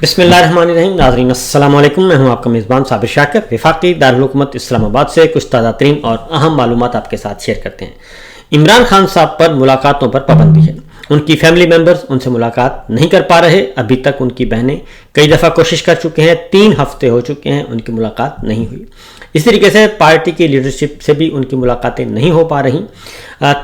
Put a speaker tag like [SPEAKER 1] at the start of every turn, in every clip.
[SPEAKER 1] बिस्मिल्लाहिर्रहमानिर्रहीम। नाज़रीन अस्सलाम वालेकुम। मैं हूं आपका मेज़बान साबिर शाकिर। वफाकी दारुल हुकूमत इस्लामाबाद से कुछ ताज़ा तरीन और अहम मालूमात आपके साथ शेयर करते हैं। इमरान खान साहब पर मुलाकातों पर पाबंदी है। उनकी फैमिली मेंबर्स उनसे मुलाकात नहीं कर पा रहे। अभी तक उनकी बहनें कई दफ़ा कोशिश कर चुके हैं, 3 हफ्ते हो चुके हैं, उनकी मुलाकात नहीं हुई। इस तरीके से पार्टी की लीडरशिप से भी उनकी मुलाकातें नहीं हो पा रही।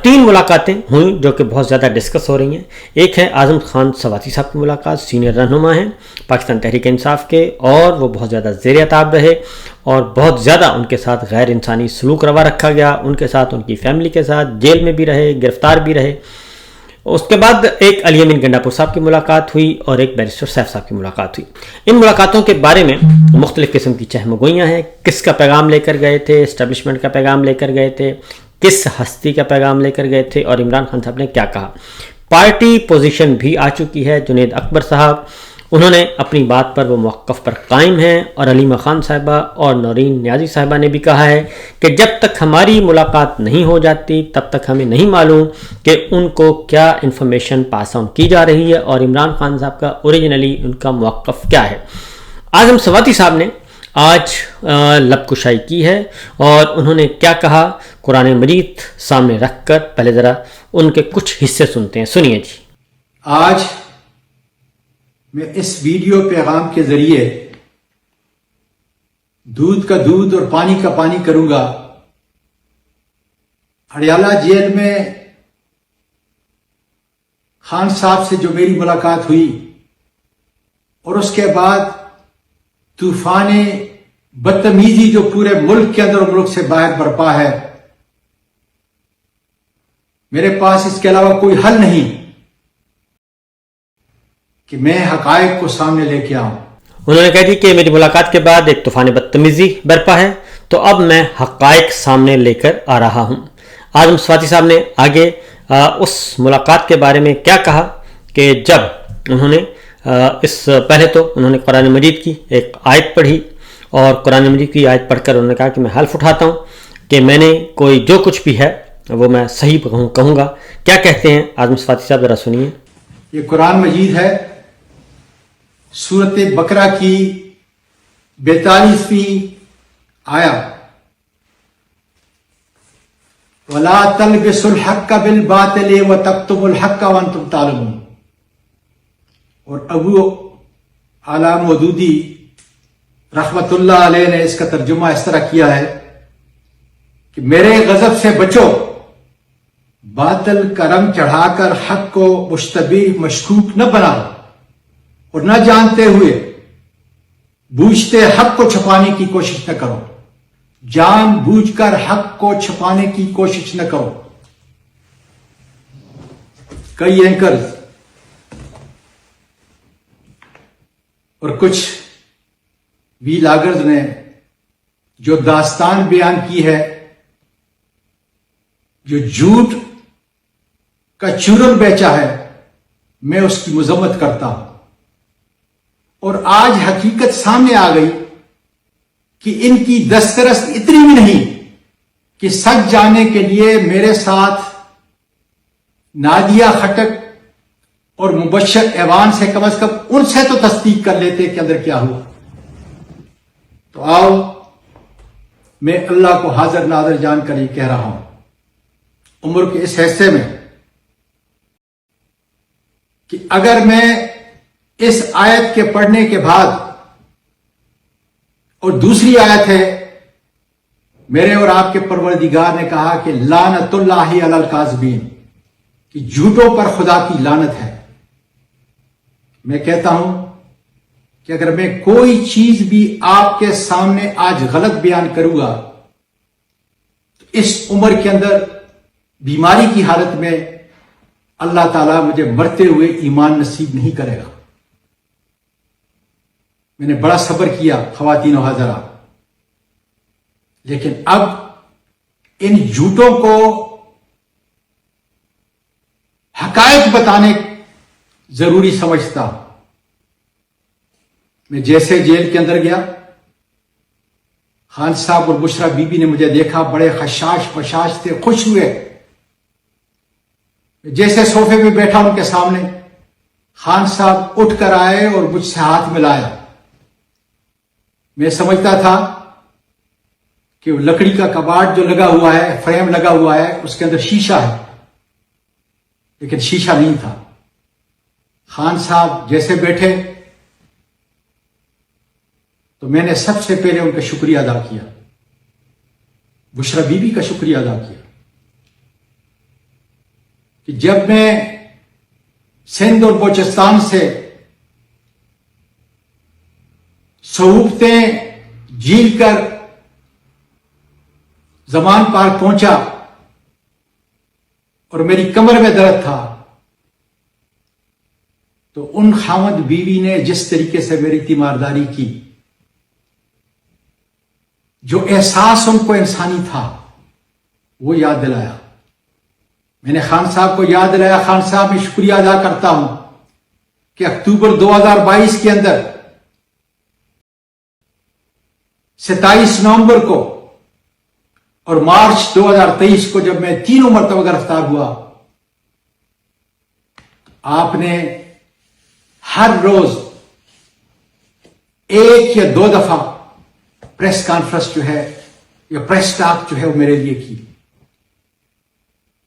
[SPEAKER 1] 3 मुलाकातें हुई जो कि बहुत ज़्यादा डिस्कस हो रही हैं। एक है आज़म खान सवाती साहब की मुलाकात, सीनियर रहनुमा हैं पाकिस्तान तहरीक इंसाफ के, और वो बहुत ज़्यादा ज़ेर अताब रहे और बहुत ज़्यादा उनके साथ गैर इंसानी सलूक रवा रखा गया। उनके साथ, उनकी फैमिली के साथ जेल में भी रहे, गिरफ्तार भी रहे। उसके बाद एक अली अमीन गंडापुर साहब की मुलाकात हुई और एक बैरिस्टर सैफ साहब की मुलाकात हुई। इन मुलाकातों के बारे में मुख्तलिफ किस्म की चहमगोइयाँ हैं। किसका पैगाम लेकर गए थे, इस्टेब्लिशमेंट का पैगाम लेकर गए थे, किस हस्ती का पैगाम लेकर गए थे और इमरान खान साहब ने क्या कहा। पार्टी पोजीशन भी आ चुकी है। जुनेद अकबर साहब, उन्होंने अपनी बात पर वो मौक़िफ़ पर कायम हैं और अलीमा खान साहिबा और नौरीन न्याजी साहिबा ने भी कहा है कि जब तक हमारी मुलाकात नहीं हो जाती तब तक हमें नहीं मालूम कि उनको क्या इन्फॉर्मेशन पास ऑन की जा रही है और इमरान खान साहब का ओरिजिनली उनका मौक़िफ़ क्या है। आज़म सवाती साहब ने आज लबकुशाई की है और उन्होंने क्या कहा, कुरान मजीद सामने रखकर पहले ज़रा उनके कुछ हिस्से सुनते हैं। सुनिए जी।
[SPEAKER 2] आज मैं इस वीडियो पैगाम के जरिए दूध का दूध और पानी का पानी करूंगा। हरियाला जेल में खान साहब से जो मेरी मुलाकात हुई और उसके बाद तूफान बदतमीजी जो पूरे मुल्क के अंदर और मुल्क से बाहर बरपा है, मेरे पास इसके अलावा कोई हल नहीं कि मैं हकायक को सामने लेके आऊं।
[SPEAKER 1] उन्होंने कहा कि मेरी मुलाकात के बाद एक तूफान बदतमीजी बरपा है, तो अब मैं हकायक सामने लेकर आ रहा हूं। आज़म सवाती साहब ने आगे उस मुलाकात के बारे में क्या कहा कि जब उन्होंने पहले तो उन्होंने कुरान मजीद की एक आयत पढ़ी और कुरान मजीद की आयत पढ़कर उन्होंने कहा कि मैं हल्फ उठाता हूं कि मैंने कोई जो कुछ भी है वो मैं सही कहूँगा। क्या कहते हैं आज़म सवाती साहब, जरा सुनिए।
[SPEAKER 2] ये कुरान मजीद है, सूरत बकरा की 42वीं आया, वला तलबिसुल हक्का बिल बातिल व तक्तुमुल हक्का व अंतुम तालमून। और अबू आला मौदूदी रहमतुल्लाह अलैह ने इसका तर्जुमा इस तरह किया है कि मेरे गजब से बचो, बातिल का रंग चढ़ाकर हक को मुश्तबीह मशकूक न बनाओ और न जानते हुए बूझते हक को छुपाने की कोशिश न करो। जान बूझकर हक को छुपाने की कोशिश न करो। कई एंकर्स और कुछ वीलागर्स ने जो दास्तान बयान की है, जो झूठ का चूरन बेचा है, मैं उसकी मजम्मत करता हूं। और आज हकीकत सामने आ गई कि इनकी दस्तरस इतनी भी नहीं कि सच जाने के लिए मेरे साथ नादिया खटक और मुबश्शर ऐवान से कम उनसे तो तस्दीक कर लेते कि अंदर क्या हुआ। तो आओ, मैं अल्लाह को हाजिर नाज़िर जानकर ये कह रहा हूं, उम्र के इस हिस्से में, कि अगर मैं इस आयत के पढ़ने के बाद, और दूसरी आयत है, मेरे और आपके परवरदिगार ने कहा कि लानतुल्लाहि अलल काज़िबीन, कि झूठों पर खुदा की लानत है। मैं कहता हूं कि अगर मैं कोई चीज भी आपके सामने आज गलत बयान करूंगा तो इस उम्र के अंदर बीमारी की हालत में अल्लाह ताला मुझे मरते हुए ईमान नसीब नहीं करेगा। मैंने बड़ा सब्र किया ख्वातीन और हज़रात, लेकिन अब इन झूठों को हकायक बताने जरूरी समझता। मैं जैसे जेल के अंदर गया, खान साहब और बुशरा बीबी ने मुझे देखा, बड़े खशाश बशाश थे, खुश हुए। जैसे सोफे पे बैठा उनके सामने, खान साहब उठकर आए और मुझसे हाथ मिलाया। मैं समझता था कि वो लकड़ी का कबाड़ जो लगा हुआ है, फ्रेम लगा हुआ है, उसके अंदर शीशा है, लेकिन शीशा नहीं था। खान साहब जैसे बैठे तो मैंने सबसे पहले उनका शुक्रिया अदा किया, बुशरा बीबी का शुक्रिया अदा किया कि जब मैं सिंध और बलूचिस्तान से सहूलतें झील कर जमान पार्क पहुंचा और मेरी कमर में दर्द था, तो उन खामद बीवी ने जिस तरीके से मेरी तीमारदारी की, जो एहसास उनको इंसानी था, वो याद दिलाया। मैंने खान साहब को याद दिलाया, खान साहब मैं शुक्रिया अदा करता हूं कि अक्टूबर 2022 के अंदर 27 नवंबर को और मार्च 2023 को जब मैं तीनों मरतबा गिरफ्तार हुआ, आपने हर रोज 1 या 2 दफा प्रेस कॉन्फ्रेंस जो है या प्रेस स्टाफ जो है वो मेरे लिए की,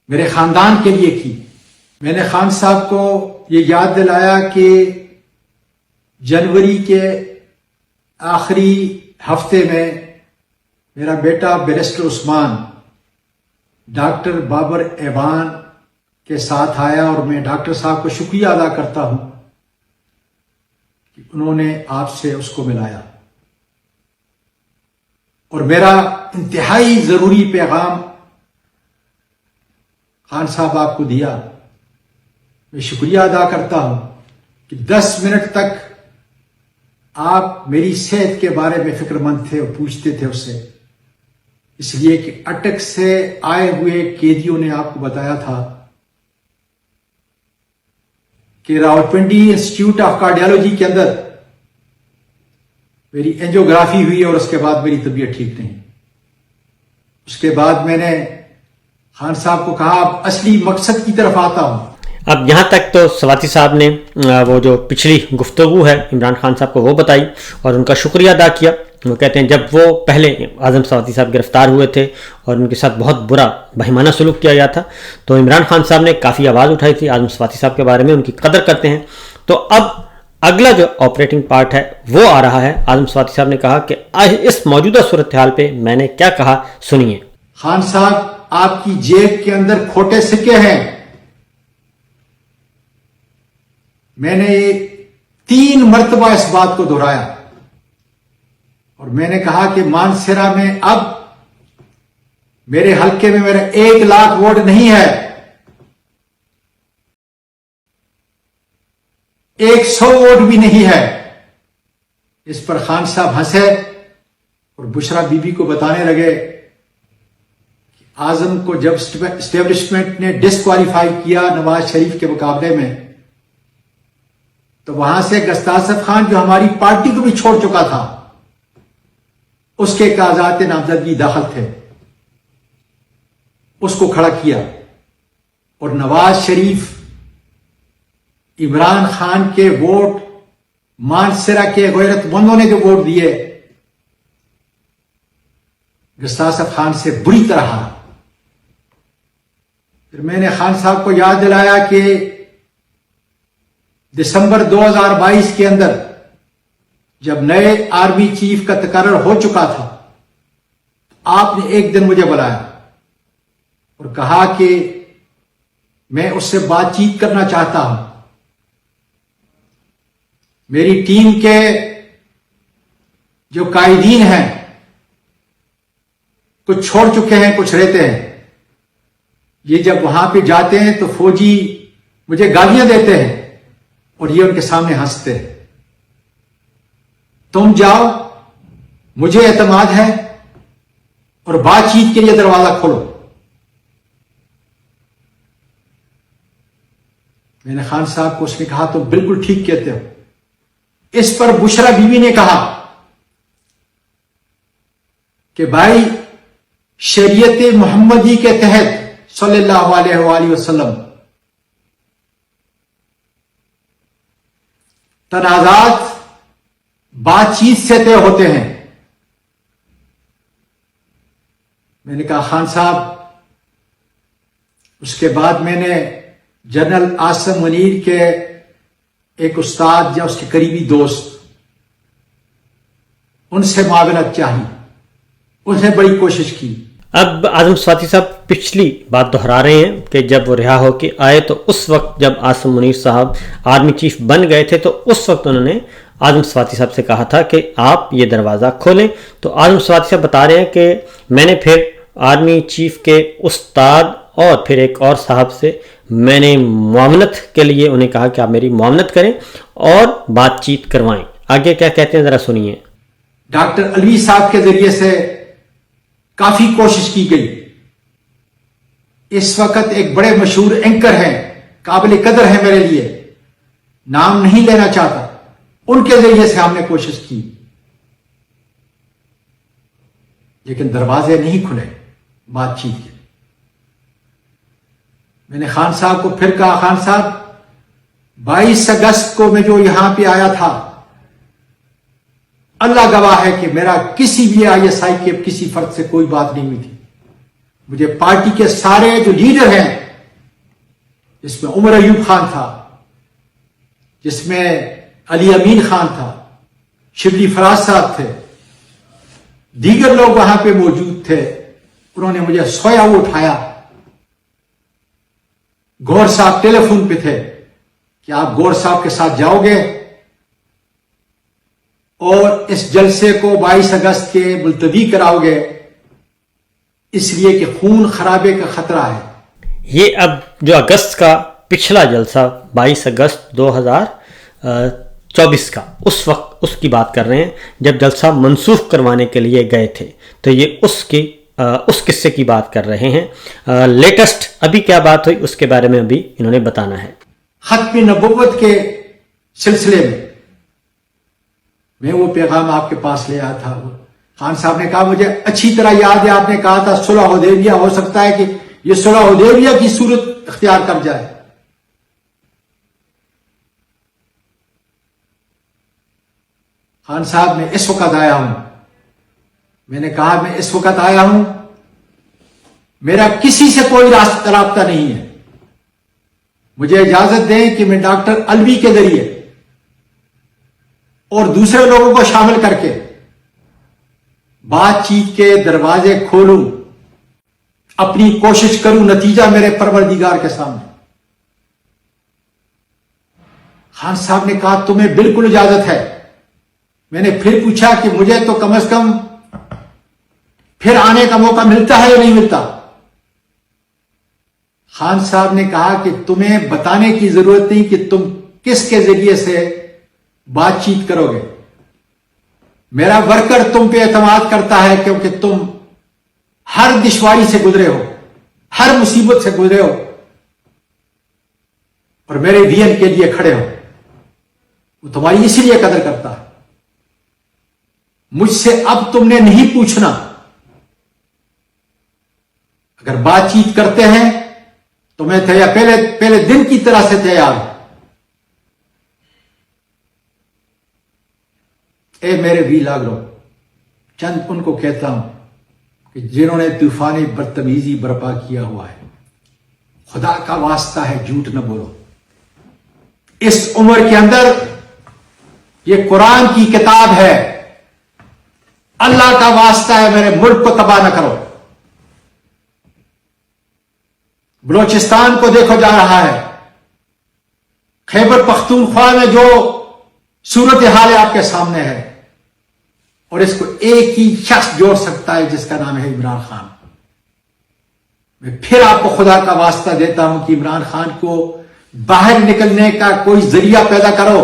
[SPEAKER 2] मेरे खानदान के लिए की। मैंने खान साहब को ये याद दिलाया कि जनवरी के आखिरी हफ्ते में मेरा बेटा बैरिस्टर उस्मान डॉक्टर बाबर ऐवान के साथ आया और मैं डॉक्टर साहब को शुक्रिया अदा करता हूं कि उन्होंने आपसे उसको मिलाया और मेरा इंतहाई जरूरी पैगाम खान साहब आपको दिया। मैं शुक्रिया अदा करता हूं कि 10 मिनट तक आप मेरी सेहत के बारे में फिक्रमंद थे और पूछते थे उससे, इसलिए कि अटक से आए हुए कैदियों ने आपको बताया था कि रावलपिंडी इंस्टीट्यूट ऑफ कार्डियोलॉजी के अंदर मेरी एंजियोग्राफी हुई और उसके बाद मेरी तबीयत ठीक नहीं। उसके बाद मैंने खान साहब को कहा, अब असली मकसद की तरफ आता हूं।
[SPEAKER 1] अब यहाँ तक तो स्वाति साहब ने वो जो पिछली गुफ्तगू है इमरान खान साहब को वो बताई और उनका शुक्रिया अदा किया। वो कहते हैं जब वो पहले आजम स्वाति साहब गिरफ्तार हुए थे और उनके साथ बहुत बुरा बहिमाना सलूक किया गया था, तो इमरान खान साहब ने काफ़ी आवाज़ उठाई थी आजम स्वाति साहब के बारे में, उनकी कदर करते हैं। तो अब अगला जो ऑपरेटिंग पार्ट है वो आ रहा है। आजम स्वाति साहब ने कहा कि इस मौजूदा सूरत हाल पे मैंने क्या कहा, सुनिए।
[SPEAKER 2] खान साहब, आपकी जेब के अंदर खोटे सिक्के हैं। मैंने 3 मरतबा इस बात को दोहराया और मैंने कहा कि मानसरा में अब मेरे हल्के में मेरा 1 लाख वोट नहीं है, 100 वोट भी नहीं है। इस पर खान साहब हंसे और बुशरा बीबी को बताने लगे कि आजम को जब स्टेब्लिशमेंट ने डिस्क्वालीफाई किया नवाज शरीफ के मुकाबले में, तो वहां से गस्तासफ खान जो हमारी पार्टी को भी छोड़ चुका था, उसके कागजात नामजदगी दाखिल थे, उसको खड़ा किया और नवाज शरीफ इमरान खान के वोट मानसरा के गैरतमंदों ने जो वोट दिए, गस्तासफ खान से बुरी तरह हारा। फिर मैंने खान साहब को याद दिलाया कि दिसंबर 2022 के अंदर जब नए आर्मी चीफ का तकर्रर हो चुका था, आपने एक दिन मुझे बुलाया और कहा कि मैं उससे बातचीत करना चाहता हूं। मेरी टीम के जो कायदीन हैं, कुछ छोड़ चुके हैं, कुछ रहते हैं, ये जब वहां पे जाते हैं तो फौजी मुझे गालियां देते हैं और ये उनके सामने हंसते हैं। तुम जाओ, मुझे एतमाद है और बातचीत के लिए दरवाजा खोलो। मैंने खान साहब को उसने कहा, तुम बिल्कुल ठीक कहते हो। इस पर बुशरा बीवी ने कहा कि भाई, शरीयत मोहम्मदी के तहत सल्लल्लाहु अलैहि वसल्लम तनाजात बातचीत से तय होते हैं। मैंने कहा खान साहब, उसके बाद मैंने जनरल आसिम मुनीर के एक उस्ताद या उसके करीबी दोस्त, उनसे मावनत चाहिए, उन्हें बड़ी कोशिश की।
[SPEAKER 1] अब आजम स्वाति साहब पिछली बात दोहरा रहे हैं कि जब वो रिहा होकर आए तो उस वक्त जब आसिम मुनीर साहब आर्मी चीफ बन गए थे तो उस वक्त उन्होंने आजम स्वाति साहब से कहा था कि आप ये दरवाज़ा खोलें। तो आजम स्वाति साहब बता रहे हैं कि मैंने फिर आर्मी चीफ के उस्ताद और फिर एक और साहब से मैंने मुआवनत के लिए उन्हें कहा कि आप मेरी मुआवनत करें और बातचीत करवाएं। आगे क्या कहते हैं ज़रा सुनिए।
[SPEAKER 2] डॉक्टर अलवी साहब के जरिए से काफी कोशिश की गई। इस वक्त एक बड़े मशहूर एंकर हैं, काबिल कदर है मेरे लिए, नाम नहीं लेना चाहता, उनके जरिए से हमने कोशिश की, लेकिन दरवाजे नहीं खुले बातचीत के। मैंने खान साहब को फिर कहा, खान साहब 22 अगस्त को मैं जो यहां पे आया था, अल्लाह गवाह है कि मेरा किसी भी ISI के किसी फर्द से कोई बात नहीं हुई थी। मुझे पार्टी के सारे जो लीडर हैं, जिसमें उमर अयूब खान था, जिसमें अली अमीन खान था, शिबली फराज साहब थे, दीगर लोग वहां पे मौजूद थे, उन्होंने मुझे सोया हुआ उठाया। गौर साहब टेलीफोन पे थे कि आप गौर साहब के साथ जाओगे और इस जलसे को 22 अगस्त के मुलतवी कराओगे, इसलिए कि खून खराबे का खतरा है।
[SPEAKER 1] ये अब जो अगस्त का पिछला जलसा 22 अगस्त 2024 का, उस वक्त उसकी बात कर रहे हैं जब जलसा मनसूख करवाने के लिए गए थे। तो ये उस किस्से की बात कर रहे हैं। लेटेस्ट अभी क्या बात हुई उसके बारे में अभी इन्होंने बताना है।
[SPEAKER 2] खत्म नबुव्वत के सिलसिले में मैं वो पैगाम आपके पास ले आया था। खान साहब ने कहा, मुझे अच्छी तरह याद है, आपने कहा था सुलह हुदैबिया, हो सकता है कि ये सुलह हुदैबिया की सूरत इख्तियार कर जाए। खान साहब, मैं इस वक्त आया हूं। मैंने कहा, मैं इस वक्त आया हूं, मेरा किसी से कोई राब्ता नहीं है, मुझे इजाजत दें कि मैं डॉक्टर अलवी के जरिए और दूसरे लोगों को शामिल करके बातचीत के दरवाजे खोलूं, अपनी कोशिश करूं, नतीजा मेरे परवरदिगार के सामने। खान साहब ने कहा, तुम्हें बिल्कुल इजाजत है। मैंने फिर पूछा कि मुझे तो कम से कम फिर आने का मौका मिलता है या नहीं मिलता। खान साहब ने कहा कि तुम्हें बताने की जरूरत नहीं कि तुम किसके जरिए से बातचीत करोगे। मेरा वर्कर तुम पे एतमाद करता है क्योंकि तुम हर दुश्वारी से गुजरे हो, हर मुसीबत से गुजरे हो और मेरे विजन के लिए खड़े हो। वो तुम्हारी इसीलिए कदर करता है। मुझसे अब तुमने नहीं पूछना। अगर बातचीत करते हैं तो मैं तैयार, पहले दिन की तरह से तैयार हूं। ए मेरे वी लागरो, चंद उनको कहता हूं कि जिन्होंने तूफानी बदतमीजी बर्पा किया हुआ है, खुदा का वास्ता है झूठ न बोलो। इस उम्र के अंदर ये कुरान की किताब है, अल्लाह का वास्ता है मेरे मुल्क को तबाह न करो। बलोचिस्तान को देखो जा रहा है, खैबर पख्तूनख्वा में जो सूरत हाल आपके सामने है, और इसको एक ही शख्स जोड़ सकता है जिसका नाम है इमरान खान। मैं फिर आपको खुदा का वास्ता देता हूं कि इमरान खान को बाहर निकलने का कोई जरिया पैदा करो,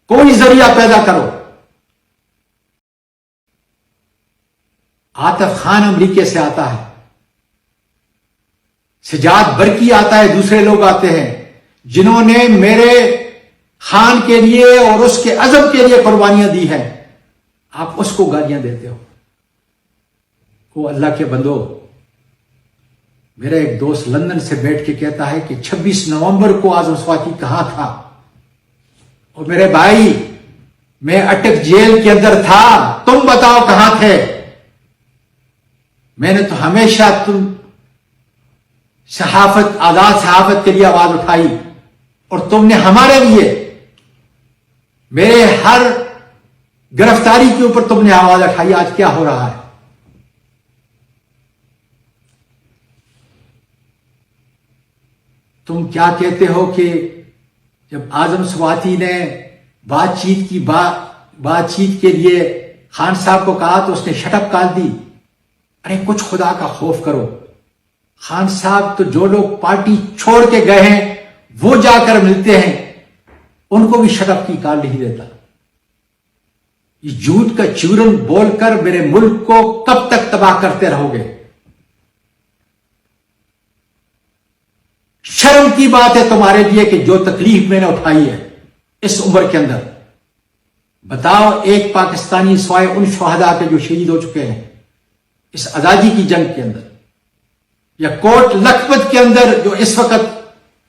[SPEAKER 2] कोई जरिया पैदा करो। आतिफ खान अमरीके से आता है, सजाद बरकी आता है, दूसरे लोग आते हैं जिन्होंने मेरे खान के लिए और उसके अज़म के लिए कुर्बानियां दी हैं। आप उसको गालियां देते हो। वो अल्लाह के बंदो, मेरा एक दोस्त लंदन से बैठ के कहता है कि 26 नवंबर को आजम स्वाति कहां था। और मेरे भाई, मैं अटक जेल के अंदर था, तुम बताओ कहां थे। मैंने तो हमेशा तुम सहाफत, आजाद सहाफत के लिए आवाज उठाई और तुमने हमारे लिए, मेरे हर गिरफ्तारी के ऊपर तुमने आवाज उठाई। आज क्या हो रहा है? तुम क्या कहते हो कि जब आजम स्वाति ने बातचीत के लिए खान साहब को कहा तो उसने शटअप काट दी। अरे कुछ खुदा का खौफ करो। खान साहब तो जो लोग पार्टी छोड़ के गए हैं वो जाकर मिलते हैं, उनको भी शटअप की कॉल नहीं देता। ये झूठ का चूरन बोलकर मेरे मुल्क को कब तक तबाह करते रहोगे? शर्म की बात है तुम्हारे लिए कि जो तकलीफ मैंने उठाई है इस उम्र के अंदर। बताओ, एक पाकिस्तानी स्वाय उन शहदा के जो शहीद हो चुके हैं इस आजादी की जंग के अंदर, या कोट लखपत के अंदर जो इस वक्त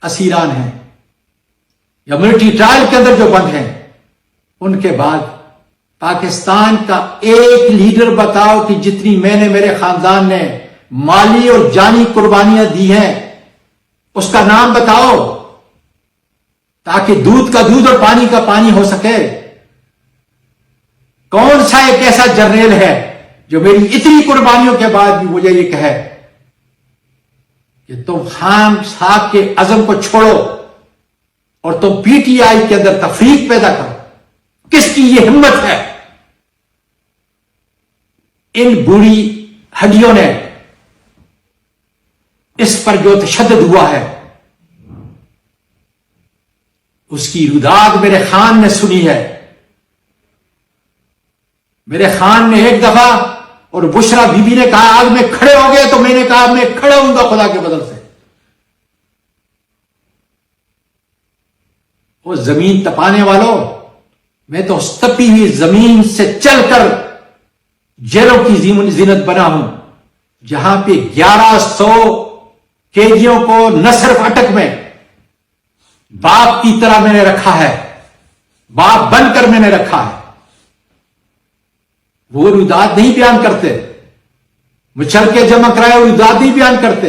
[SPEAKER 2] असीरान हैं, या मिलिट्री ट्रायल के अंदर जो बंद हैं, उनके बाद पाकिस्तान का एक लीडर बताओ कि जितनी मैंने, मेरे खानदान ने माली और जानी कुर्बानियां दी हैं, उसका नाम बताओ, ताकि दूध का दूध और पानी का पानी हो सके। कौन सा एक ऐसा जर्नल है जो मेरी इतनी कुर्बानियों के बाद भी मुझे ये कहे कि तुम खान साहब के अज़म को छोड़ो और तुम पीटीआई के अंदर तफरीक पैदा करो? किसकी ये हिम्मत है? इन बूढ़ी हड्डियों ने इस पर जो तशद्दुद हुआ है उसकी रुदाद मेरे खान ने सुनी है। मेरे खान ने एक दफा, और बुशरा बीबी ने कहा आग में खड़े हो गए, तो मैंने कहा मैं खड़े होऊंगा खुदा के बदल से। वो जमीन तपाने वालों, मैं तो उस तपी हुई जमीन से चलकर जेलों की जीनत बना हूं, जहां पे 1100 कैदियों को न सिर्फ अटक में बाप की तरह मैंने रखा है, बाप बनकर मैंने रखा है। वो रुदाद नहीं बयान करते, मुचल के जमा कराए रुदाद नहीं बयान करते।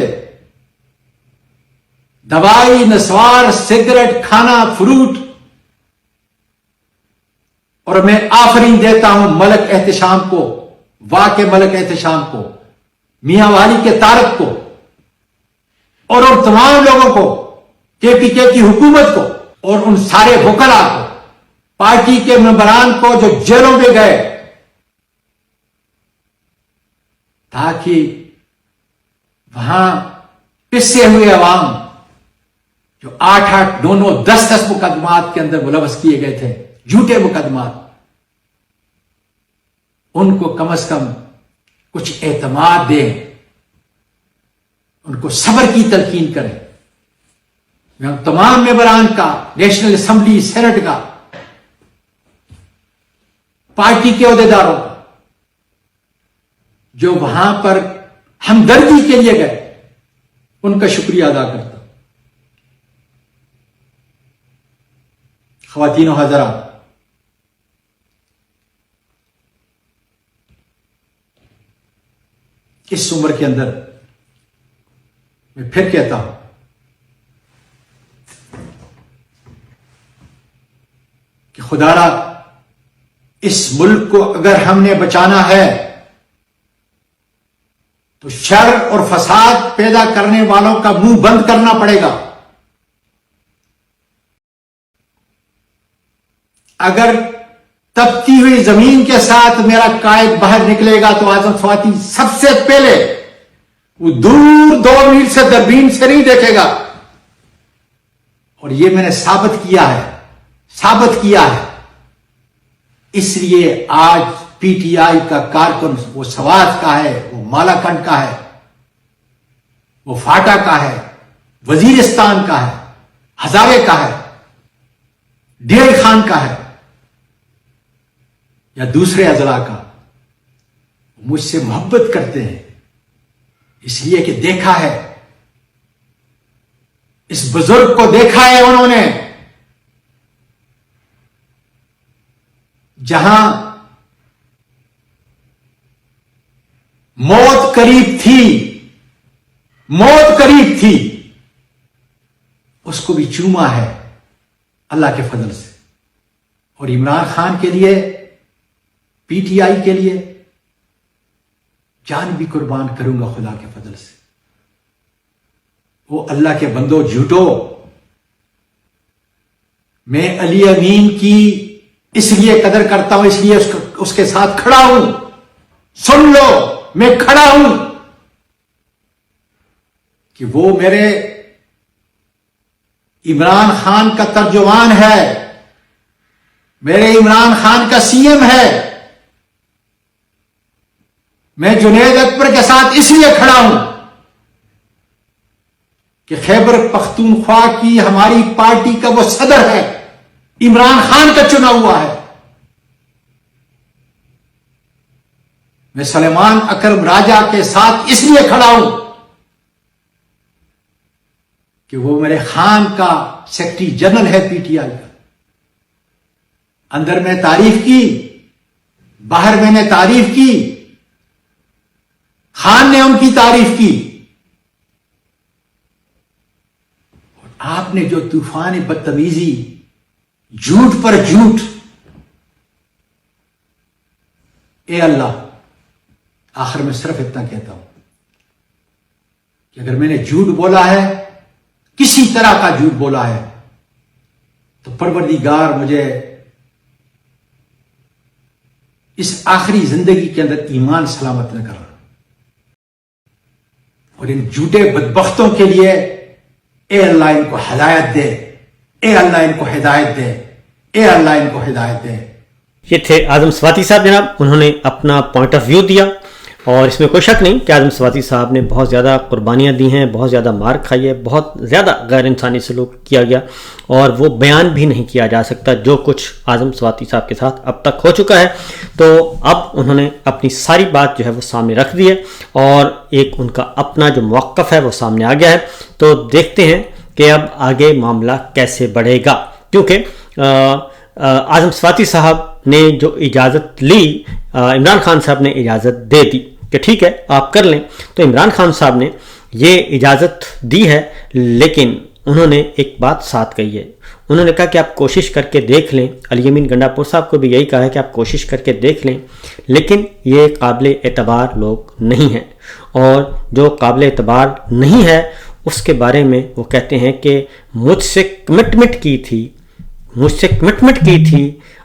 [SPEAKER 2] दवाई, नस्वार, सिगरेट, खाना, फ्रूट। और मैं आफरीन देता हूं मलक एहतशाम को, वाके मलक एहतशाम को, मियां वाली के तारक को, और उन तमाम लोगों को, केपीके की हुकूमत को, और उन सारे वकला को, पार्टी के मेंबरान को जो जेलों में गए, ताकि वहां पिसे हुए अवाम जो 8-8, 9-9, 10-10 मुकदमात के अंदर मुलवस किए गए थे, झूठे मुकदमात, उनको कम से कम कुछ एतमाद दें, उनको सब्र की तलकीन करें। मैं तमाम मेंबरान का, नेशनल असेंबली, सेनेट का, पार्टी के अहदेदारों का, जो वहां पर हमदर्दी के लिए गए, उनका शुक्रिया अदा करता हूं। ख्वातीनो हज़रात, इस उम्र के अंदर मैं फिर कहता हूं कि खुदारा, इस मुल्क को अगर हमने बचाना है तो शर और फसाद पैदा करने वालों का मुंह बंद करना पड़ेगा। अगर तपती हुई जमीन के साथ मेरा कायद बाहर निकलेगा तो आजम स्वाति सबसे पहले वो दूर 2 मील से दूरबीन से नहीं देखेगा। और ये मैंने साबित किया है। इसलिए आज पीटीआई का कारकुन, वो सवात का है, वो मालाकंड का है, वो फाटा का है, वजीरिस्तान का है, हजारे का है, डेढ़ खान का है, या दूसरे अजला का, मुझसे मोहब्बत करते हैं इसलिए कि देखा है इस बुजुर्ग को देखा है उन्होंने, जहां मौत करीब थी, मौत करीब थी, उसको भी चूमा है अल्लाह के फजल से। और इमरान खान के लिए, पीटीआई के लिए जान भी कुर्बान करूंगा खुदा के फजल से। वो अल्लाह के बंदो झूठो, मैं अली अमीन की इसलिए कदर करता हूं, इसलिए उसके साथ खड़ा हूं। सुन लो, मैं खड़ा हूं कि वो मेरे इमरान खान का तर्जुमान है, मेरे इमरान खान का सीएम है। मैं जुनैद अकबर के साथ इसलिए खड़ा हूं कि खैबर पख्तूनख्वा की हमारी पार्टी का वो सदर है, इमरान खान का चुना हुआ है। मैं सलेमान अकरम राजा के साथ इसलिए खड़ा हूं कि वो मेरे खान का सेक्रेटरी जनरल है पीटीआई का। अंदर में तारीफ की, बाहर मैंने तारीफ की, खान ने उनकी तारीफ की। और आपने जो तूफान बदतमीजी, झूठ पर झूठ, ए अल्लाह, आखिर में सिर्फ इतना कहता हूं कि अगर मैंने झूठ बोला है, किसी तरह का झूठ बोला है, तो परवरदिगार मुझे इस आखिरी जिंदगी के अंदर ईमान सलामत न करना। और इन झूठे बदबख्तों के लिए ए अल्लाह इनको हिदायत दे, ए अल्लाह इनको हिदायत दे, ए अल्लाह इनको हिदायत दे।
[SPEAKER 1] ये थे आजम स्वाति साहब जनाब। उन्होंने अपना पॉइंट ऑफ व्यू दिया और इसमें कोई शक नहीं कि आजम स्वाति साहब ने बहुत ज़्यादा कुर्बानियाँ दी हैं, बहुत ज़्यादा मार खाई है, बहुत ज़्यादा गैर इंसानी सलूक किया गया और वो बयान भी नहीं किया जा सकता जो कुछ आजम स्वाति साहब के साथ अब तक हो चुका है। तो अब उन्होंने अपनी सारी बात जो है वो सामने रख दी है और एक उनका अपना जो मौक़िफ़ है वो सामने आ गया है। तो देखते हैं कि अब आगे मामला कैसे बढ़ेगा, क्योंकि आजम स्वाति साहब ने जो इजाज़त ली, इमरान खान साहब ने इजाज़त दे दी कि ठीक है आप कर लें। तो इमरान खान साहब ने ये इजाज़त दी है, लेकिन उन्होंने एक बात साथ कही है। उन्होंने कहा कि आप कोशिश करके देख लें। अली अमीन गंडापुर साहब को भी यही कहा है कि आप कोशिश करके देख लें, लेकिन ये काबिल एतबार लोग नहीं हैं। और जो काबिल एतबार नहीं है उसके बारे में वो कहते हैं कि मुझसे कमिटमेंट की थी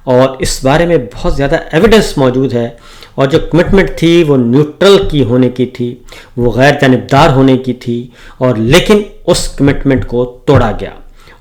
[SPEAKER 1] और इस बारे में बहुत ज़्यादा एविडेंस मौजूद है। और जो कमिटमेंट थी वो न्यूट्रल की होने की थी, वो गैर जानिबदार होने की थी, और लेकिन उस कमिटमेंट को तोड़ा गया।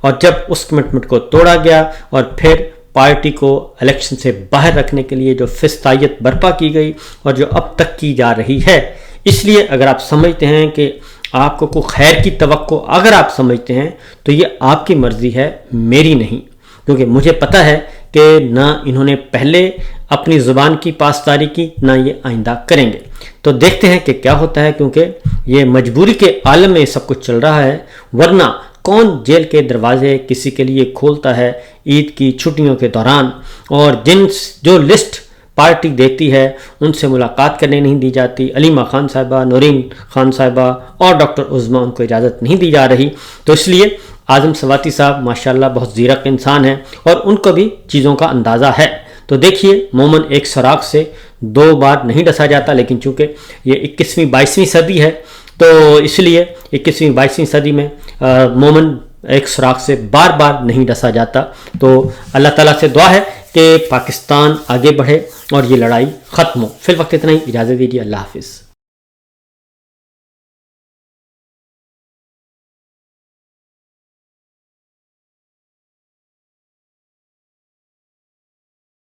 [SPEAKER 1] और जब उस कमिटमेंट को तोड़ा गया और फिर पार्टी को इलेक्शन से बाहर रखने के लिए जो फिस्तायत बर्पा की गई और जो अब तक की जा रही है, इसलिए अगर आप समझते हैं कि आपको कोई खैर की तवक्को अगर आप समझते हैं तो ये आपकी मर्ज़ी है, मेरी नहीं। क्योंकि मुझे पता है कि ना इन्होंने पहले अपनी ज़ुबान की पासदारी की, ना ये आइंदा करेंगे। तो देखते हैं कि क्या होता है, क्योंकि ये मजबूरी के आलम में सब कुछ चल रहा है। वरना कौन जेल के दरवाजे किसी के लिए खोलता है ईद की छुट्टियों के दौरान, और जो लिस्ट पार्टी देती है उनसे मुलाकात करने नहीं दी जाती। अलीमा खान साहिबा, नूरीन खान साहिबा और डॉक्टर उज़्मा, उनको इजाज़त नहीं दी जा रही। तो इसलिए आजम स्वाति साहब माशाल्लाह बहुत ज़ीरक इंसान हैं और उनको भी चीज़ों का अंदाज़ा है। तो देखिए, मोमन एक सुराख से 2 बार नहीं डसा जाता, लेकिन चूँकि ये 21वीं 22वीं सदी है तो इसलिए 21वीं 22वीं सदी में मोमन एक सुराख से बार बार नहीं डसा जाता। तो अल्लाह ताला से दुआ है कि पाकिस्तान आगे बढ़े और ये लड़ाई ख़त्म हो। फिर वक्त इतना ही, इजाज़त दीजिए, अल्लाह हाफिज़।